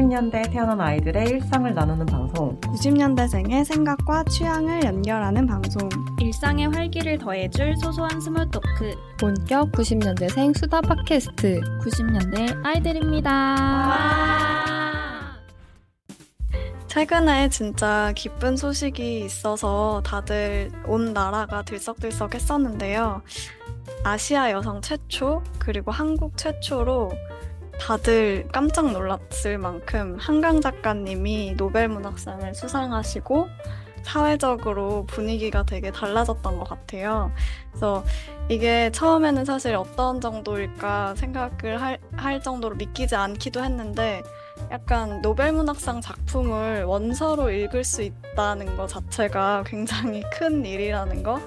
90년대에 태어난 아이들의 일상을 나누는 방송. 90년대생의 생각과 취향을 연결하는 방송. 일상의 활기를 더해줄 소소한 스몰 토크. 본격 90년대생 수다 팟캐스트 90년대 아이들입니다. 최근에 진짜 기쁜 소식이 있어서 다들 온 나라가 들썩들썩 했었는데요. 아시아 여성 최초, 그리고 한국 최초로 다들 깜짝 놀랐을 만큼 한강 작가님이 노벨문학상을 수상하시고 사회적으로 분위기가 되게 달라졌던 것 같아요. 그래서 이게 처음에는 사실 어떤 정도일까 생각을 할 정도로 믿기지 않기도 했는데 약간 노벨문학상 작품을 원서로 읽을 수 있다는 것 자체가 굉장히 큰 일이라는 거,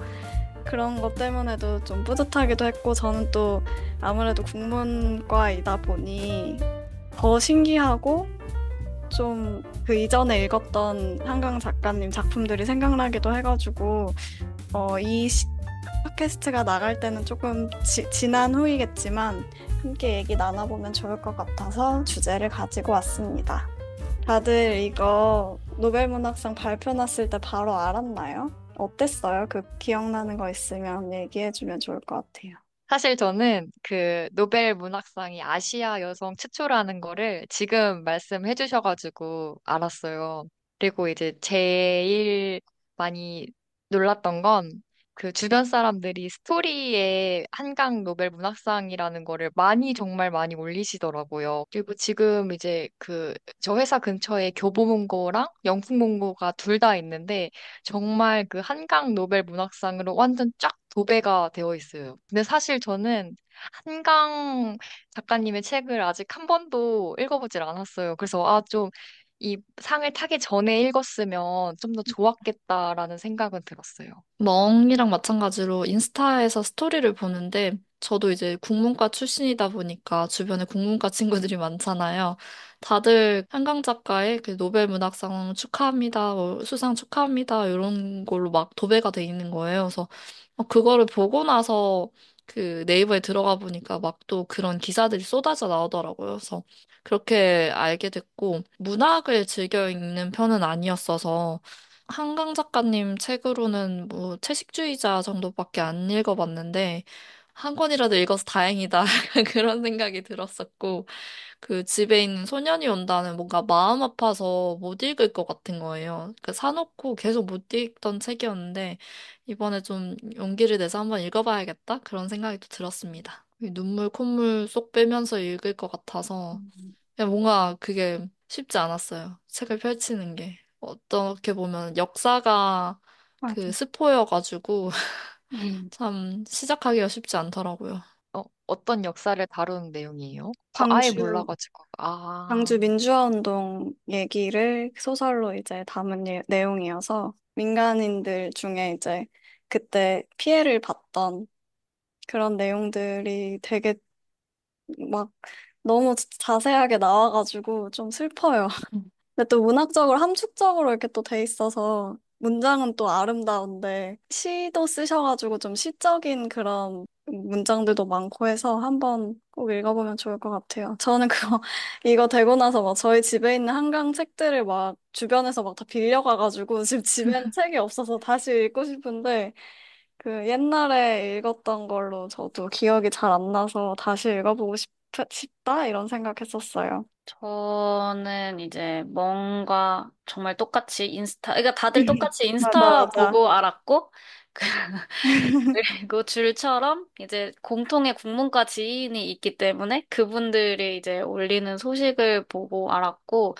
그런 것 때문에도 좀 뿌듯하기도 했고, 저는 또 아무래도 국문과이다 보니 더 신기하고 좀 그 이전에 읽었던 한강 작가님 작품들이 생각나기도 해가지고 이 팟캐스트가 나갈 때는 조금 지난 후이겠지만 함께 얘기 나눠보면 좋을 것 같아서 주제를 가지고 왔습니다. 다들 이거 노벨문학상 발표 났을 때 바로 알았나요? 어땠어요? 그 기억나는 거 있으면 얘기해주면 좋을 것 같아요. 사실 저는 그 노벨 문학상이 아시아 여성 최초라는 거를 지금 말씀해 주셔가지고 알았어요. 그리고 이제 제일 많이 놀랐던 건 그 주변 사람들이 스토리에 한강 노벨 문학상이라는 거를 많이 정말 많이 올리시더라고요. 그리고 지금 이제 그 저 회사 근처에 교보문고랑 영풍문고가 둘 다 있는데 정말 그 한강 노벨 문학상으로 완전 쫙 도배가 되어 있어요. 근데 사실 저는 한강 작가님의 책을 아직 한 번도 읽어보질 않았어요. 그래서 좀 이 상을 타기 전에 읽었으면 좀 더 좋았겠다라는 생각은 들었어요. 멍이랑 마찬가지로 인스타에서 스토리를 보는데 저도 이제 국문과 출신이다 보니까 주변에 국문과 친구들이 많잖아요. 다들 한강 작가의 그 노벨 문학상 축하합니다, 뭐 수상 축하합니다 이런 걸로 막 도배가 돼 있는 거예요. 그래서 그거를 보고 나서 그 네이버에 들어가 보니까 막 또 그런 기사들이 쏟아져 나오더라고요. 그래서 그렇게 알게 됐고 문학을 즐겨 읽는 편은 아니었어서 한강 작가님 책으로는 뭐 채식주의자 정도밖에 안 읽어봤는데 한 권이라도 읽어서 다행이다 그런 생각이 들었었고 그 집에 있는 소년이 온다는 뭔가 마음 아파서 못 읽을 것 같은 거예요. 그 사놓고 계속 못 읽던 책이었는데 이번에 좀 용기를 내서 한번 읽어봐야겠다 그런 생각이 또 들었습니다. 눈물 콧물 쏙 빼면서 읽을 것 같아서 그냥 뭔가 그게 쉽지 않았어요. 책을 펼치는 게. 어떻게 보면 역사가 그 맞아. 스포여가지고 음. 참 시작하기가 쉽지 않더라고요. 어떤 역사를 다루는 내용이에요? 저 아예 광주, 몰라가지고. 광주 민주화 운동 얘기를 소설로 이제 담은 내용이어서 민간인들 중에 이제 그때 피해를 봤던 그런 내용들이 되게 막 너무 자세하게 나와가지고 좀 슬퍼요. 근데 또 문학적으로 함축적으로 이렇게 또 돼 있어서 문장은 또 아름다운데 시도 쓰셔가지고 좀 시적인 그런 문장들도 많고 해서 한번 꼭 읽어보면 좋을 것 같아요. 저는 그거 이거 되고 나서 막 저희 집에 있는 한강 책들을 막 주변에서 막 다 빌려가가지고 지금 집에는 책이 없어서 다시 읽고 싶은데 그 옛날에 읽었던 걸로 저도 기억이 잘 안 나서 다시 읽어보고 싶다 이런 생각했었어요. 저는 이제 뭔가 정말 똑같이 그러니까 다들 똑같이 맞아, 인스타 맞아. 보고 알았고, 그리고 줄처럼 이제 공통의 국문과 지인이 있기 때문에 그분들이 이제 올리는 소식을 보고 알았고,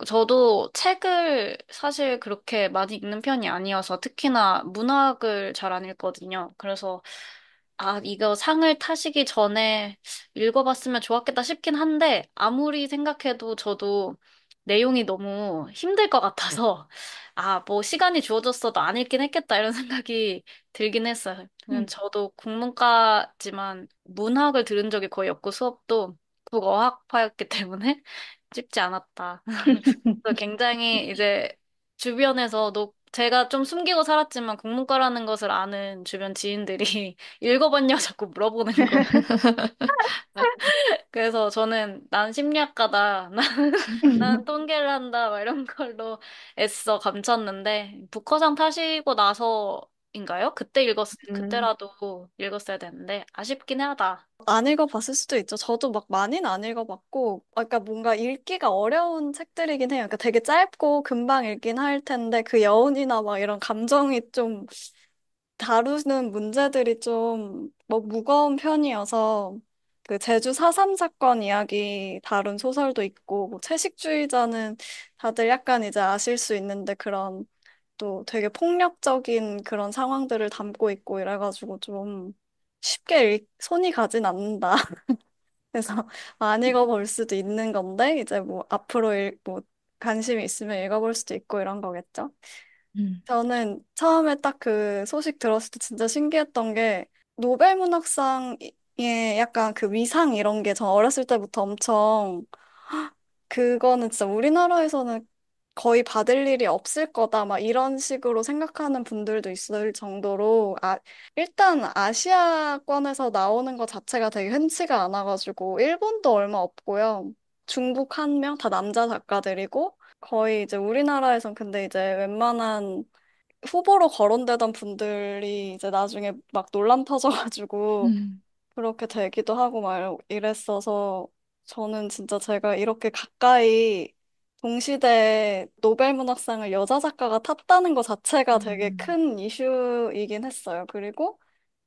저도 책을 사실 그렇게 많이 읽는 편이 아니어서 특히나 문학을 잘 안 읽거든요. 그래서 이거 상을 타시기 전에 읽어봤으면 좋았겠다 싶긴 한데 아무리 생각해도 저도 내용이 너무 힘들 것 같아서 뭐 시간이 주어졌어도 안 읽긴 했겠다 이런 생각이 들긴 했어요. 저도 국문과지만 문학을 들은 적이 거의 없고 수업도 국어학파였기 때문에 쉽지 않았다. 그래서 굉장히 이제 주변에서 너 제가 좀 숨기고 살았지만 국문과라는 것을 아는 주변 지인들이 읽어봤냐 자꾸 물어보는 거예요. 그래서 저는 난 심리학과다. 난 통계를 한다. 막 이런 걸로 애써 감췄는데 북커상 타시고 나서인가요? 음, 그때라도 읽었어야 되는데 아쉽긴 하다. 안 읽어봤을 수도 있죠. 저도 막 많이는 안 읽어봤고, 아까 뭔가 읽기가 어려운 책들이긴 해요. 그러니까 되게 짧고 금방 읽긴 할 텐데, 그 여운이나 막 이런 감정이 좀 다루는 문제들이 좀 뭐 무거운 편이어서, 그 제주 4.3 사건 이야기 다룬 소설도 있고, 뭐 채식주의자는 다들 약간 이제 아실 수 있는데 그런 또 되게 폭력적인 그런 상황들을 담고 있고 이래가지고 좀 쉽게 손이 가진 않는다. 그래서 안 읽어볼 수도 있는 건데 이제 뭐 앞으로 뭐 관심이 있으면 읽어볼 수도 있고 이런 거겠죠. 음, 저는 처음에 딱 그 소식 들었을 때 진짜 신기했던 게 노벨 문학상의 약간 그 위상 이런 게 전 어렸을 때부터 엄청 그거는 진짜 우리나라에서는 거의 받을 일이 없을 거다, 막 이런 식으로 생각하는 분들도 있을 정도로, 일단 아시아권에서 나오는 것 자체가 되게 흔치가 않아가지고, 일본도 얼마 없고요. 중국 한 명, 다 남자 작가들이고, 거의 이제 우리나라에선 근데 이제 웬만한 후보로 거론되던 분들이 이제 나중에 막 논란 터져가지고, 음, 그렇게 되기도 하고 막 이랬어서 저는 진짜 제가 이렇게 가까이 동시대에 노벨 문학상을 여자 작가가 탔다는 것 자체가 되게 음, 큰 이슈이긴 했어요. 그리고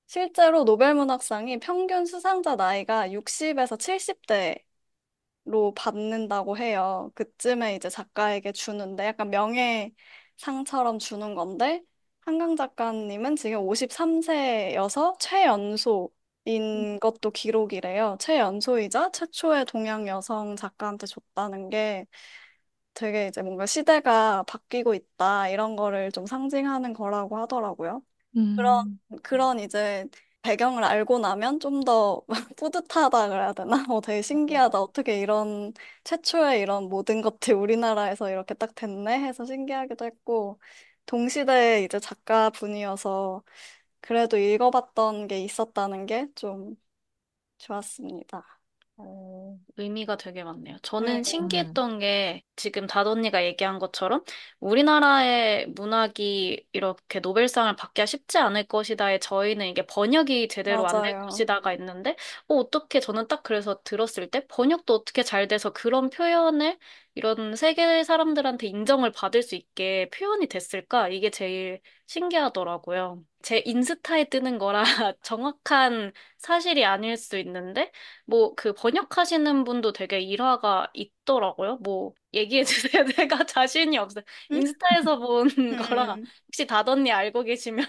실제로 노벨 문학상이 평균 수상자 나이가 60에서 70대로 받는다고 해요. 그쯤에 이제 작가에게 주는데 약간 명예상처럼 주는 건데 한강 작가님은 지금 53세여서 최연소인 것도 기록이래요. 최연소이자 최초의 동양 여성 작가한테 줬다는 게 되게 이제 뭔가 시대가 바뀌고 있다 이런 거를 좀 상징하는 거라고 하더라고요. 그런 음, 그런 이제 배경을 알고 나면 좀 더 뿌듯하다 그래야 되나? 되게 신기하다. 어떻게 이런 최초의 이런 모든 것들이 우리나라에서 이렇게 딱 됐네 해서 신기하기도 했고 동시대의 이제 작가분이어서 그래도 읽어봤던 게 있었다는 게 좀 좋았습니다. 의미가 되게 많네요. 네. 저는 음, 신기했던 게 지금 다덧니가 얘기한 것처럼 우리나라의 문학이 이렇게 노벨상을 받기가 쉽지 않을 것이다에 저희는 이게 번역이 제대로 안 될 맞아요. 것이다가 있는데 어떻게 저는 딱 그래서 들었을 때 번역도 어떻게 잘 돼서 그런 표현을 이런 세계 사람들한테 인정을 받을 수 있게 표현이 됐을까? 이게 제일 신기하더라고요. 제 인스타에 뜨는 거라 정확한 사실이 아닐 수 있는데 뭐 그 번역하시는 분도 되게 일화가 있더라고요. 뭐 얘기해 주세요. 내가 자신이 없어요. 응? 인스타에서 본 거라 응. 혹시 다덧니 알고 계시면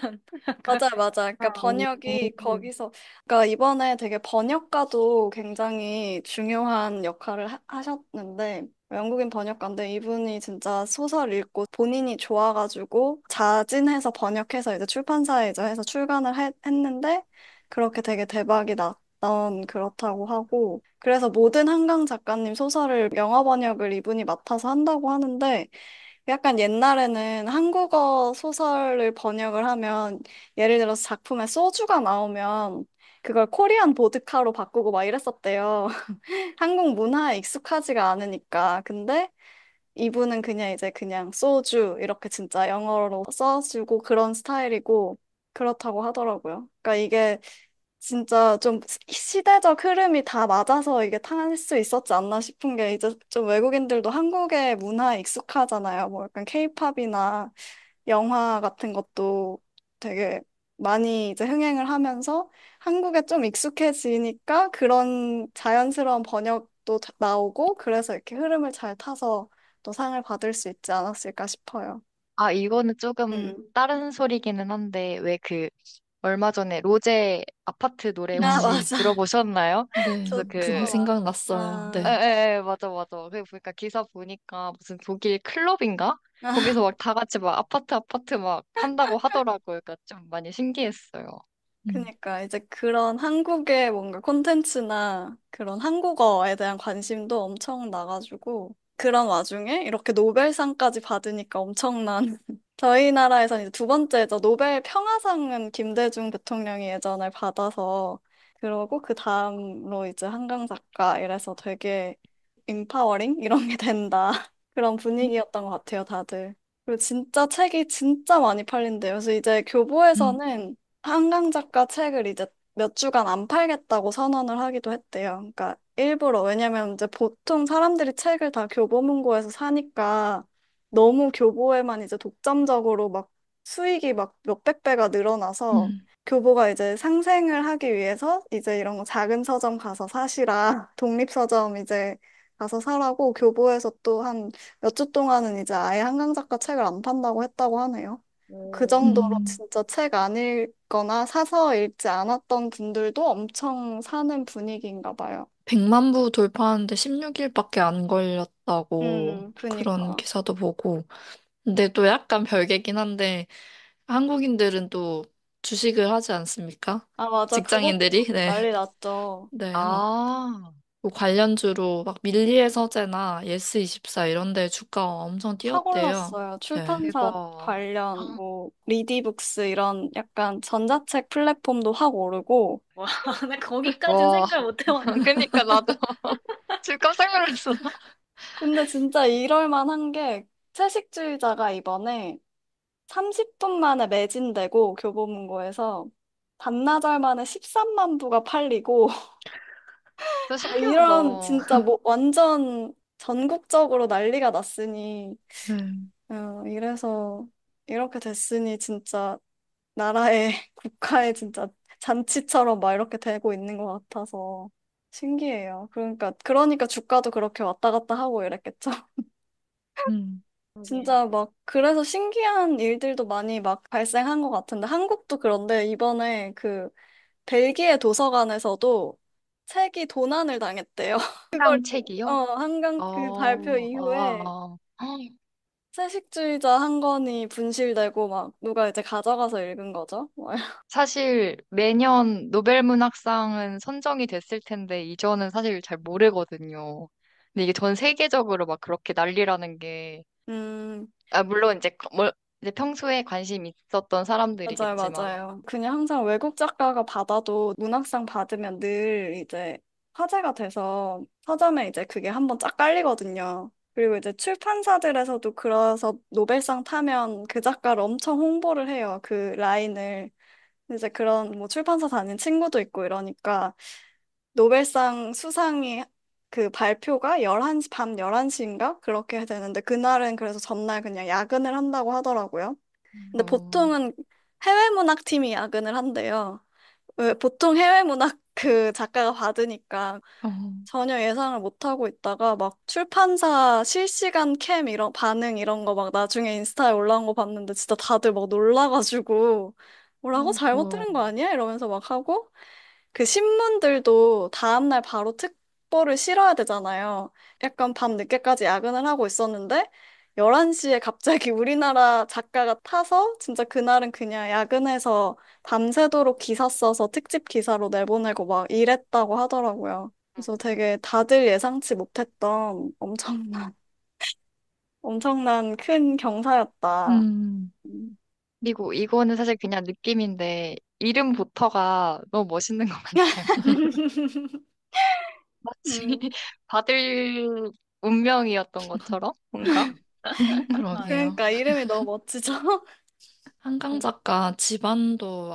약간 맞아요, 맞아요. 그러니까 오, 번역이 거기서, 그러니까 이번에 되게 번역가도 굉장히 중요한 역할을 하셨는데, 영국인 번역가인데 이분이 진짜 소설 읽고 본인이 좋아가지고 자진해서 번역해서 이제 출판사에 이제 해서 출간을 했는데, 그렇게 되게 대박이 났던 그렇다고 하고, 그래서 모든 한강 작가님 소설을 영어 번역을 이분이 맡아서 한다고 하는데, 약간 옛날에는 한국어 소설을 번역을 하면 예를 들어서 작품에 소주가 나오면 그걸 코리안 보드카로 바꾸고 막 이랬었대요. 한국 문화에 익숙하지가 않으니까. 근데 이분은 그냥 이제 그냥 소주 이렇게 진짜 영어로 써주고 그런 스타일이고 그렇다고 하더라고요. 그러니까 이게 진짜 좀 시대적 흐름이 다 맞아서 이게 탈 수 있었지 않나 싶은 게 이제 좀 외국인들도 한국의 문화에 익숙하잖아요. 뭐 약간 케이팝이나 영화 같은 것도 되게 많이 이제 흥행을 하면서 한국에 좀 익숙해지니까 그런 자연스러운 번역도 나오고 그래서 이렇게 흐름을 잘 타서 또 상을 받을 수 있지 않았을까 싶어요. 아, 이거는 조금 음. 다른 소리기는 한데, 왜 얼마 전에 로제 아파트 노래 아, 혹시 맞아. 들어보셨나요? 네, 그래서 좋죠. 그거 생각났어요. 에, 아, 네. 에, 에, 맞아, 맞아. 그게 보니까 기사 보니까 무슨 독일 클럽인가? 거기서 막 다 같이 막 아파트 막 한다고 하더라고요. 그러니까 좀 많이 신기했어요. 음, 그러니까 이제 그런 한국의 뭔가 콘텐츠나 그런 한국어에 대한 관심도 엄청 나가지고 그런 와중에 이렇게 노벨상까지 받으니까 엄청난 저희 나라에서는 이제 두 번째죠. 노벨 평화상은 김대중 대통령이 예전에 받아서 그러고 그 다음으로 이제 한강 작가 이래서 되게 임파워링 이런 게 된다. 그런 분위기였던 것 같아요, 다들. 그리고 진짜 책이 진짜 많이 팔린대요. 그래서 이제 음, 교보에서는 한강 작가 책을 이제 몇 주간 안 팔겠다고 선언을 하기도 했대요. 그러니까 일부러 왜냐면 이제 보통 사람들이 책을 다 교보문고에서 사니까 너무 교보에만 이제 독점적으로 막 수익이 막 몇백 배가 늘어나서 음, 교보가 이제 상생을 하기 위해서 이제 이런 거 작은 서점 가서 사시라 독립서점 이제 가서 사라고 교보에서 또 한 몇 주 동안은 이제 아예 한강 작가 책을 안 판다고 했다고 하네요. 그 오. 정도로 음. 진짜 책 안 읽거나 사서 읽지 않았던 분들도 엄청 사는 분위기인가 봐요. 100만 부 돌파하는데 16일밖에 안 걸렸다고 그런 그니까. 기사도 보고. 근데 또 약간 별개긴 한데 한국인들은 또 주식을 하지 않습니까? 아, 맞아. 그것도 직장인들이? 네. 난리 났죠. 네, 막 아, 그 관련주로 막 밀리의 서재나 예스24 이런 데 주가가 엄청 확 뛰었대요. 올랐어요. 네. 출판사 대박. 관련, 뭐, 리디북스 이런 약간 전자책 플랫폼도 확 오르고. 와, 나 거기까진 와, 생각 못 해봤는데. 그니까 나도 지금 깜짝 놀랐어. 근데 진짜 이럴 만한 게 채식주의자가 이번에 30분 만에 매진되고 교보문고에서 반나절 만에 13만 부가 팔리고 진짜 신기하다. 이런 진짜 뭐 완전 전국적으로 난리가 났으니 네. 이래서 이렇게 됐으니 진짜 나라의 국가의 진짜 잔치처럼 막 이렇게 되고 있는 것 같아서 신기해요. 그러니까 주가도 그렇게 왔다 갔다 하고 이랬겠죠. 음. 그러게. 진짜 막 그래서 신기한 일들도 많이 막 발생한 것 같은데 한국도 그런데 이번에 그 벨기에 도서관에서도 책이 도난을 당했대요. 그걸 한강 책이요? 한강 그 발표 이후에 아. 채식주의자 한 권이 분실되고 막 누가 이제 가져가서 읽은 거죠. 사실 매년 노벨 문학상은 선정이 됐을 텐데 이전은 사실 잘 모르거든요. 근데 이게 전 세계적으로 막 그렇게 난리라는 게 음, 물론 이제 이제 평소에 관심 있었던 맞아요, 사람들이겠지만 맞아요. 그냥 항상 외국 작가가 받아도 문학상 받으면 늘 이제 화제가 돼서 서점에 이제 그게 한번 쫙 깔리거든요. 그리고 이제 출판사들에서도 그래서 노벨상 타면 그 작가를 엄청 홍보를 해요. 그 라인을. 이제 그런 뭐 출판사 다니는 친구도 있고 이러니까 노벨상 수상이 그 발표가 11시, 밤 11시인가? 그렇게 되는데 그날은 그래서 전날 그냥 야근을 한다고 하더라고요. 근데 어, 보통은 해외문학팀이 야근을 한대요. 왜 보통 해외문학 그 작가가 받으니까 어, 전혀 예상을 못하고 있다가 막 출판사 실시간 캠 이런 반응 이런 거 막 나중에 인스타에 올라온 거 봤는데 진짜 다들 막 놀라가지고 뭐라고 잘못 어, 들은 거 아니야? 이러면서 막 하고 그 신문들도 다음날 바로 특보를 실어야 되잖아요. 약간 밤 늦게까지 야근을 하고 있었는데 11시에 갑자기 우리나라 작가가 타서 진짜 그날은 그냥 야근해서 밤새도록 기사 써서 특집 기사로 내보내고 막 이랬다고 하더라고요. 그래서 되게 다들 예상치 못했던 엄청난 큰 경사였다. 음, 음. 그리고 이거는 사실 그냥 느낌인데 이름부터가 너무 멋있는 것 같아요. 마치 음. 받을 운명이었던 것처럼 뭔가. 그러게요. 그러니까 이름이 너무 멋지죠? 한강 작가 집안도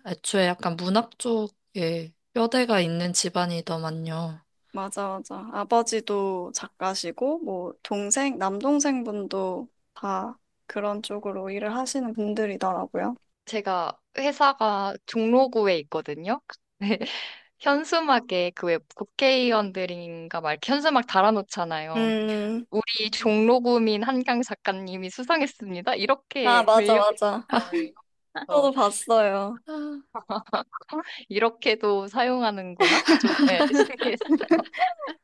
애초에 약간 문학 쪽에 뼈대가 있는 집안이더만요. 맞아, 맞아. 아버지도 작가시고, 뭐, 남동생분도 다 그런 쪽으로 일을 하시는 분들이더라고요. 제가 회사가 종로구에 있거든요. 네. 현수막에 그 왜 국회의원들인가 막 이렇게 현수막 달아놓잖아요. 음, 우리 종로구민 한강 작가님이 수상했습니다. 아, 이렇게 맞아, 걸려 맞아. 있어요. 저도 봤어요. 아, 이렇게도 사용하는구나. 좀 네, 신기했어요.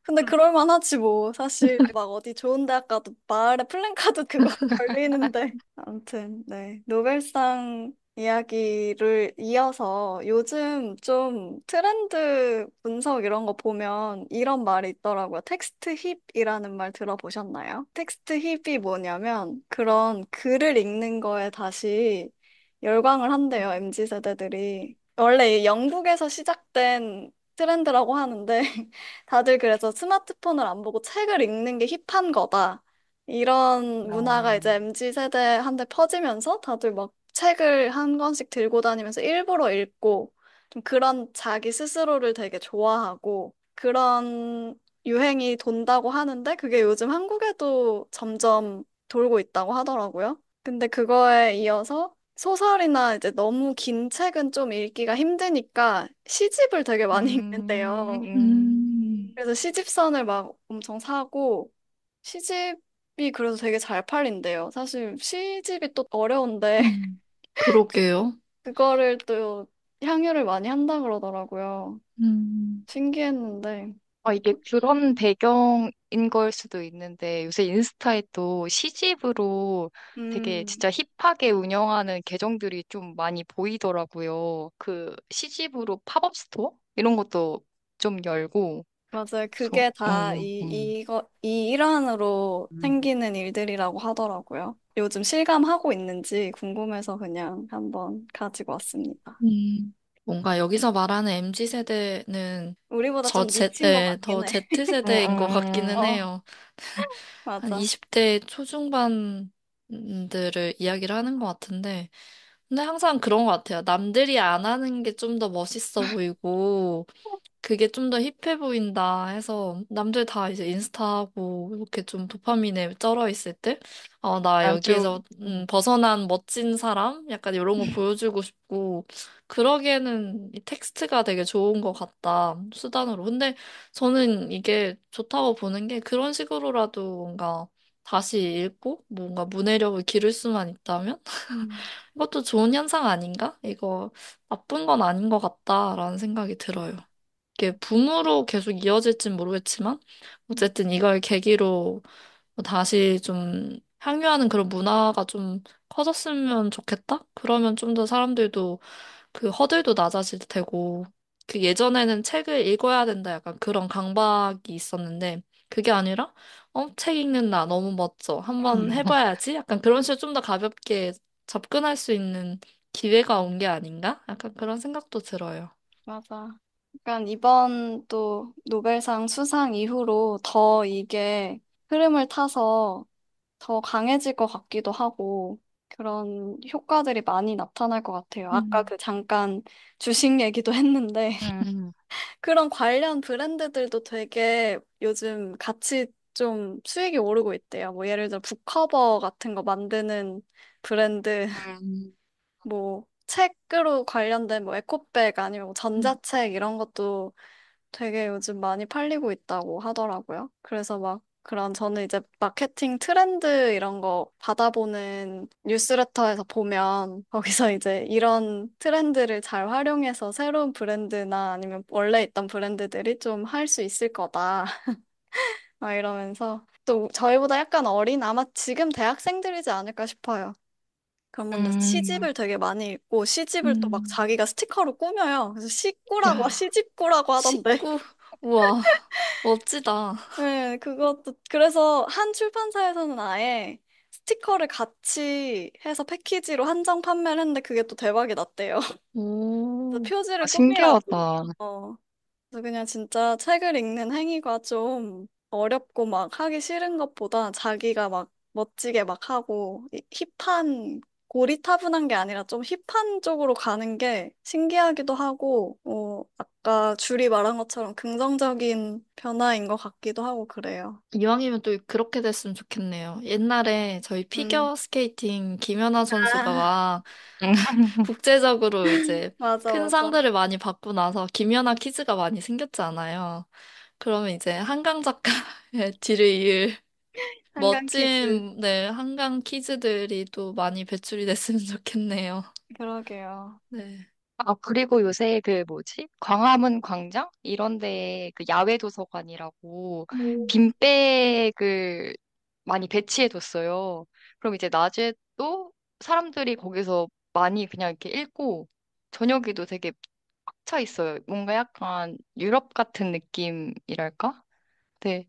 근데 그럴만 하지, 뭐. 사실, 막 어디 좋은 대학 가도 마을에 플랜카드 그거 걸리는데. 아무튼, 네. 노벨상 이야기를 이어서 요즘 좀 트렌드 분석 이런 거 보면 이런 말이 있더라고요. 텍스트 힙이라는 말 들어보셨나요? 텍스트 힙이 뭐냐면 그런 글을 읽는 거에 다시 열광을 한대요, MZ 세대들이. 원래 이 영국에서 시작된 트렌드라고 하는데 다들 그래서 스마트폰을 안 보고 책을 읽는 게 힙한 거다. 이런 문화가 아, 이제 MZ 세대한테 퍼지면서 다들 막 책을 한 권씩 들고 다니면서 일부러 읽고 좀 그런 자기 스스로를 되게 좋아하고 그런 유행이 돈다고 하는데 그게 요즘 한국에도 점점 돌고 있다고 하더라고요. 근데 그거에 이어서 소설이나 이제 너무 긴 책은 좀 읽기가 힘드니까 시집을 되게 많이 음, 읽는데요. 음. 그래서 시집선을 막 엄청 사고 시집이 그래서 되게 잘 팔린대요. 사실 시집이 또 어려운데 음, 그러게요. 그거를 또 향유를 많이 한다 그러더라고요. 음, 신기했는데. 이게 그런 배경인 걸 수도 있는데 요새 인스타에 또 시집으로 되게 음, 진짜 힙하게 운영하는 계정들이 좀 많이 보이더라고요. 그 시집으로 팝업 스토어? 이런 것도 좀 열고, 맞아요. 그래서, 그게 다 이 일환으로 음. 생기는 일들이라고 하더라고요. 요즘 실감하고 있는지 궁금해서 그냥 한번 가지고 왔습니다. 뭔가 여기서 말하는 MZ세대는 우리보다 좀 미친 것 더 같긴 해. 음, Z세대인 것 같기는 어, 해요. 한 맞아. 20대 초중반들을 이야기를 하는 것 같은데, 근데 항상 그런 것 같아요. 남들이 안 하는 게 좀 더 멋있어 보이고, 그게 좀 더 힙해 보인다 해서, 남들 다 이제 인스타하고, 이렇게 좀 도파민에 쩔어 있을 때, 나 난 좀, 여기에서, 벗어난 멋진 사람? 약간 이런 거 보여주고 싶고, 그러기에는 이 텍스트가 되게 좋은 것 같다, 수단으로. 근데 저는 이게 좋다고 보는 게 그런 식으로라도 뭔가 다시 읽고, 뭔가 문해력을 기를 수만 있다면? 음, 이것도 좋은 현상 아닌가? 이거 나쁜 건 아닌 것 같다라는 생각이 들어요. 이게 붐으로 계속 이어질진 모르겠지만, 어쨌든 이걸 계기로 다시 좀 향유하는 그런 문화가 좀 커졌으면 좋겠다? 그러면 좀 더 사람들도 그 허들도 낮아질 테고, 그 예전에는 책을 읽어야 된다 약간 그런 강박이 있었는데, 그게 아니라, 책 읽는 나 너무 멋져. 한번 해봐야지? 약간 그런 식으로 좀 더 가볍게 접근할 수 있는 기회가 온 게 아닌가? 약간 그런 생각도 들어요. 맞아. 약간 이번 또 노벨상 수상 이후로 더 이게 흐름을 타서 더 강해질 것 같기도 하고 그런 효과들이 많이 나타날 것 같아요. 아까 음. 그 잠깐 주식 얘기도 했는데 음, 그런 관련 브랜드들도 되게 요즘 같이 좀 수익이 오르고 있대요. 뭐 예를 들어 북커버 같은 거 만드는 브랜드 음, 뭐 책으로 관련된 뭐 에코백 아니면 뭐 전자책 이런 것도 되게 요즘 많이 팔리고 있다고 하더라고요. 그래서 막 그런 저는 이제 마케팅 트렌드 이런 거 받아보는 뉴스레터에서 보면 거기서 이제 이런 트렌드를 잘 활용해서 새로운 브랜드나 아니면 원래 있던 브랜드들이 좀 할 수 있을 거다. 막 이러면서 또 저희보다 약간 어린 아마 지금 대학생들이지 않을까 싶어요. 그런 분들 음. 시집을 되게 많이 읽고 시집을 또 막 음. 자기가 스티커로 꾸며요. 그래서 시꾸라고 야, 시집꾸라고 하던데. 식구. 우와, 멋지다. 네, 그것도 그래서 한 출판사에서는 아예 스티커를 같이 해서 패키지로 한정 판매를 했는데 그게 또 대박이 났대요. 그래서 오, 표지를 꾸미라고. 신기하다. 어. 그래서 그냥 진짜 책을 읽는 행위가 좀 어렵고 막 하기 싫은 것보다 자기가 막 멋지게 막 하고 힙한 고리타분한 게 아니라 좀 힙한 쪽으로 가는 게 신기하기도 하고 아까 줄이 말한 것처럼 긍정적인 변화인 것 같기도 하고 그래요. 이왕이면 또 그렇게 됐으면 좋겠네요. 옛날에 저희 음. 피겨 스케이팅 김연아 선수가 아, 막 국제적으로 이제 맞아, 큰 맞아. 상들을 많이 받고 나서 김연아 키즈가 많이 생겼잖아요. 그러면 이제 한강 작가의 뒤를 이을 한강 퀴즈. 멋진, 네, 한강 키즈들이 또 많이 배출이 됐으면 좋겠네요. 그러게요. 네. 그리고 요새 그 뭐지? 광화문 광장? 이런 데에 그 야외 도서관이라고 빈백을 많이 배치해뒀어요. 그럼 이제 낮에도 사람들이 거기서 많이 그냥 이렇게 읽고 저녁에도 되게 꽉 차 있어요. 뭔가 약간 유럽 같은 느낌이랄까? 네.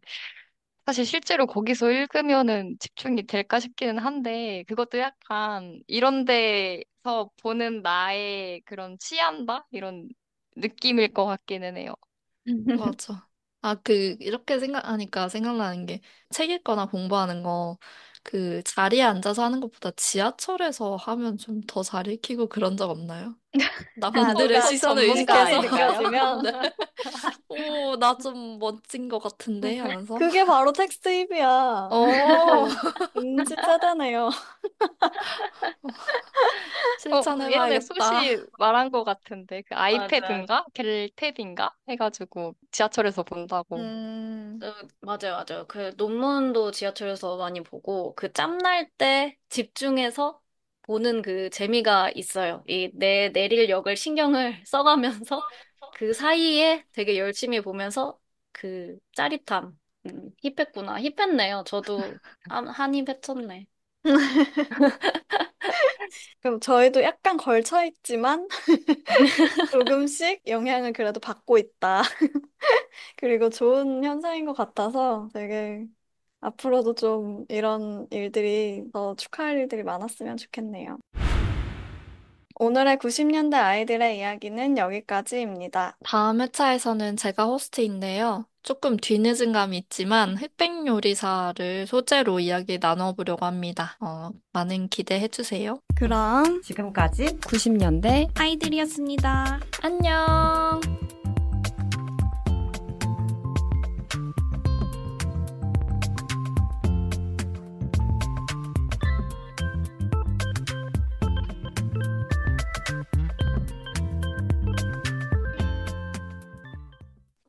사실 실제로 거기서 읽으면은 집중이 될까 싶기는 한데, 그것도 약간 이런 데서 보는 나의 그런 취한다? 이런 느낌일 것 같기는 해요. 맞아. 이렇게 생각하니까 생각나는 게 책 읽거나 공부하는 거, 자리에 앉아서 하는 것보다 지하철에서 하면 좀 더 잘 읽히고 그런 적 없나요? 남들의 누가 시선을 전문가 의식해서. 아닌가요? 네. 오, 나 좀 멋진 것 같은데? 하면서. 그게 바로 텍스트입이야. 어, 세대네요. 예전에 실천해봐야겠다. 수시 말한 것 같은데, 그 맞아. 아이패드인가? 갤탭인가? 해가지고 지하철에서 본다고. 음, 맞아요, 맞아요. 그 논문도 지하철에서 많이 보고, 그 짬날 때 집중해서 보는 그 재미가 있어요. 내 내릴 역을 신경을 써가면서 그 사이에 되게 열심히 보면서 그 짜릿함. 힙했구나. 힙했네요. 저도 한입 했었네. 그럼 저희도 약간 걸쳐 있지만 조금씩 영향을 그래도 받고 있다. 그리고 좋은 현상인 것 같아서 되게 앞으로도 좀 이런 일들이 더 축하할 일들이 많았으면 좋겠네요. 오늘의 90년대 아이들의 이야기는 여기까지입니다. 다음 회차에서는 제가 호스트인데요. 조금 뒤늦은 감이 있지만 흑백 요리사를 소재로 이야기 나눠보려고 합니다. 많은 기대해주세요. 그럼 지금까지 90년대 아이들이었습니다. 안녕!